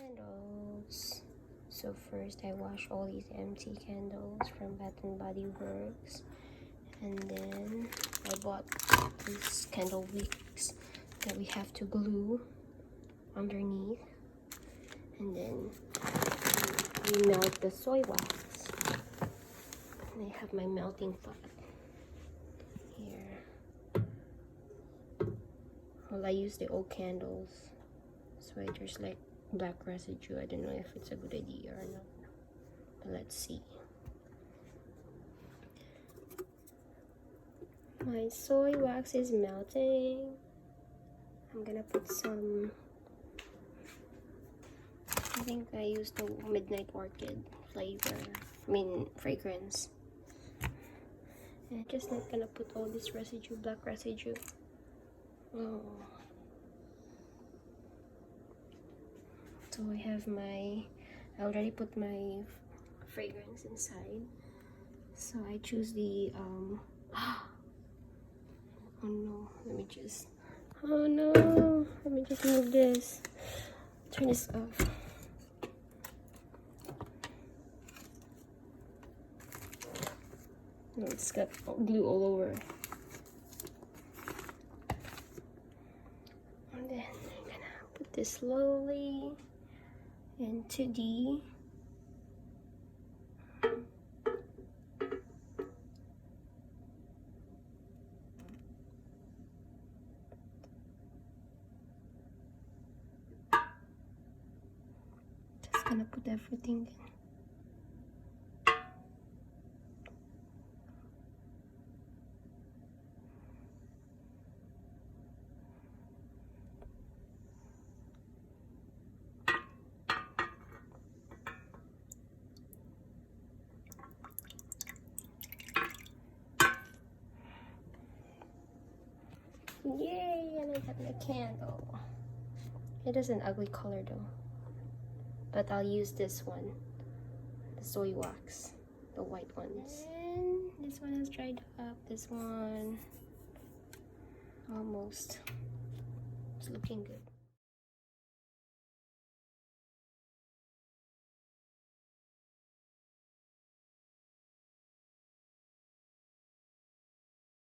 candles. So first I wash all these empty candles from Bath and Body Works, and then I bought these candle wicks that we have to glue underneath, and then we melt the soy wax. And I have my melting pot here. Well, I use the old candles, so there's like black residue. I don't know if it's a good idea or not, but let's see. My soy wax is melting. I'm gonna put some, I think I used the Midnight Orchid flavor, fragrance. And I'm just not gonna put all this residue, black residue. Oh. So I have I already put my fragrance inside. So I choose the, oh no, oh no, let me just move this. Turn this off. No, it's got glue all over. And then I'm gonna put this slowly into the just gonna put everything in. Yay, and I got my candle. It is an ugly color though, but I'll use this one, the soy wax, the white ones. And this one has dried up. This one almost. It's looking good.